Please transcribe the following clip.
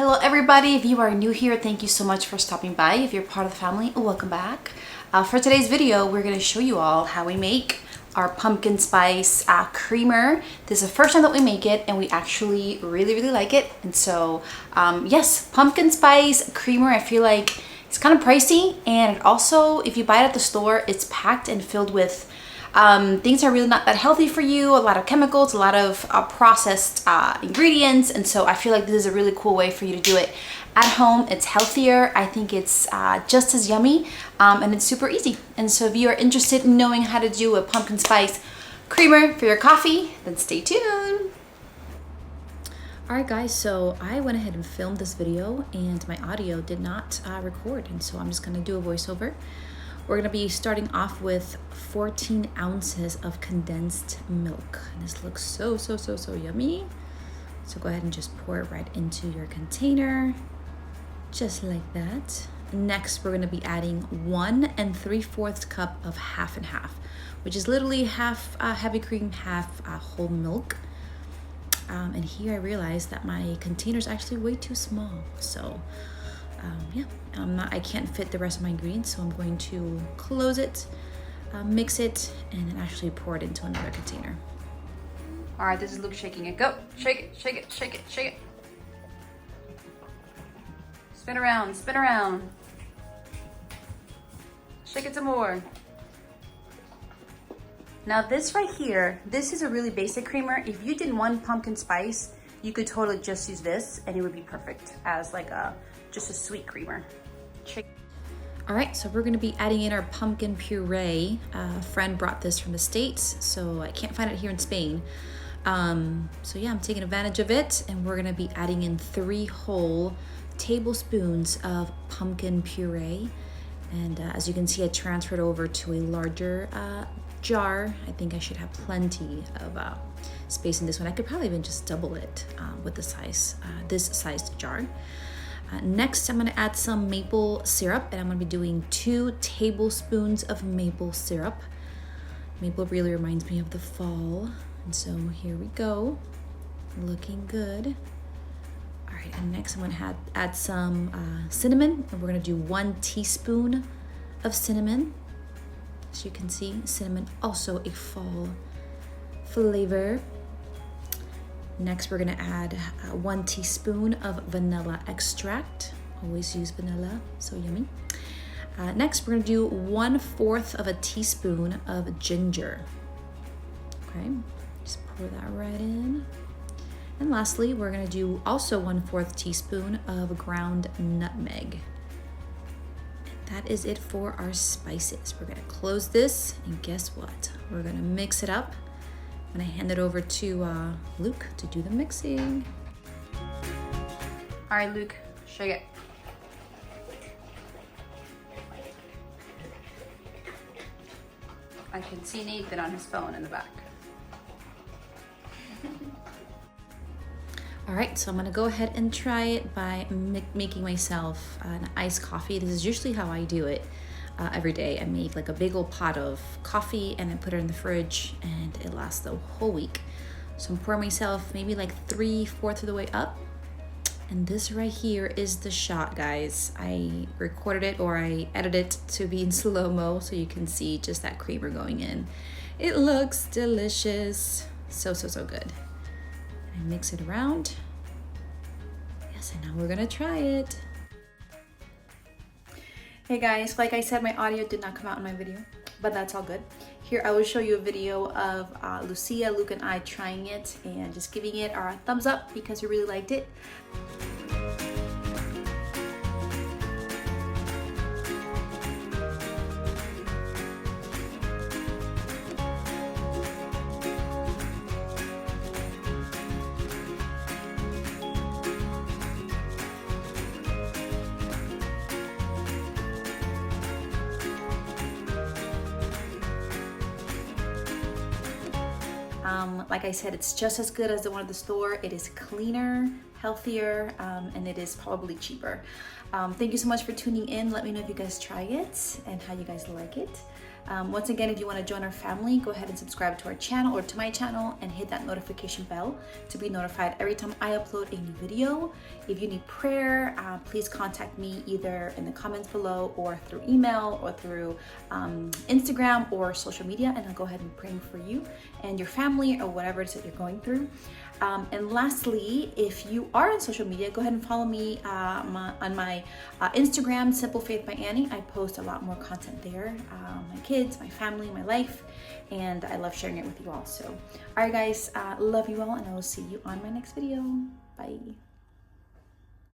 Hello everybody, if you are new here, thank you so much for stopping by. If you're part of the family, welcome back. For today's video, we're going to show you all how we make our pumpkin spice creamer. This is the first time that we make it and we actually really like it. And so yes, pumpkin spice creamer, I feel like it's kind of pricey, and it also, if you buy it at the store, it's packed and filled with things that are really not that healthy for you, a lot of chemicals, a lot of processed ingredients. And so I feel like this is a really cool way for you to do it at home. It's healthier. I think it's just as yummy, and it's super easy. And so if you are interested in knowing how to do a pumpkin spice creamer for your coffee, then stay tuned. Alright guys, so I went ahead and filmed this video and my audio did not record, and so I'm just going to do a voiceover. We're going to be starting off with 14 ounces of condensed milk. And this looks so yummy. So go ahead and just pour it right into your container, just like that. Next, we're going to be adding 1 3/4 cup of half and half, which is literally half heavy cream, half whole milk. And here I realized that my container is actually way too small. So yeah, I can't fit the rest of my ingredients, so I'm going to close it, mix it, and then actually pour it into another container. All right, this is Luke shaking it. Go, shake it, shake it, shake it, shake it. Spin around, spin around. Shake it some more. Now this right here, this is a really basic creamer. If you didn't want pumpkin spice, you could totally just use this and it would be perfect as like just a sweet creamer. All right, so we're gonna be adding in our pumpkin puree. A friend brought this from the States, so I can't find it here in Spain. So yeah, I'm taking advantage of it, and we're gonna be adding in 3 whole tablespoons of pumpkin puree. And as you can see, I transferred over to a larger jar. I think I should have plenty of space in this one. I could probably even just double it with the size, this sized jar. Next, I'm gonna add some maple syrup, and I'm gonna be doing 2 tablespoons of maple syrup. Maple really reminds me of the fall. And so here we go, looking good. All right, and next I'm gonna add some cinnamon, and we're gonna do 1 teaspoon of cinnamon. As you can see, cinnamon also a fall flavor. Next, we're gonna add 1 teaspoon of vanilla extract. Always use vanilla, so yummy. Next, we're gonna do 1/4 of a teaspoon of ginger. Okay, just pour that right in. And lastly, we're gonna do also 1/4 teaspoon of ground nutmeg. That is it for our spices. We're gonna close this, and guess what? We're gonna mix it up. I'm gonna hand it over to Luke to do the mixing. All right, Luke, shake it. I can see Nathan on his phone in the back. All right, so I'm gonna go ahead and try it by making myself an iced coffee. This is usually how I do it every day. I make like a big old pot of coffee and I put it in the fridge, and it lasts the whole week. So I'm pouring myself maybe like 3/4 of the way up. And this right here is the shot, guys. I recorded it, or I edited it to be in slow-mo so you can see just that creamer going in. It looks delicious. So good. I mix it around. Yes, and now we're gonna try it. Hey guys, like I said, my audio did not come out in my video, but that's all good. Here I will show you a video of Lucia, Luke, and I trying it and just giving it our thumbs up because we really liked it. Like I said, it's just as good as the one at the store. It is cleaner, healthier, and it is probably cheaper. Thank you so much for tuning in. Let me know if you guys try it and how you guys like it. Once again, if you want to join our family, go ahead and subscribe to our channel or to my channel and hit that notification bell to be notified every time I upload a new video. If you need prayer, please contact me either in the comments below or through email or through Instagram or social media, and I'll go ahead and pray for you and your family or whatever it is that you're going through. And lastly, if you are on social media, go ahead and follow me on my Instagram, Simple Faith by Annie. I post a lot more content there, my kids, my family, my life, and I love sharing it with you all. So, all right guys, love you all, and I will see you on my next video. Bye.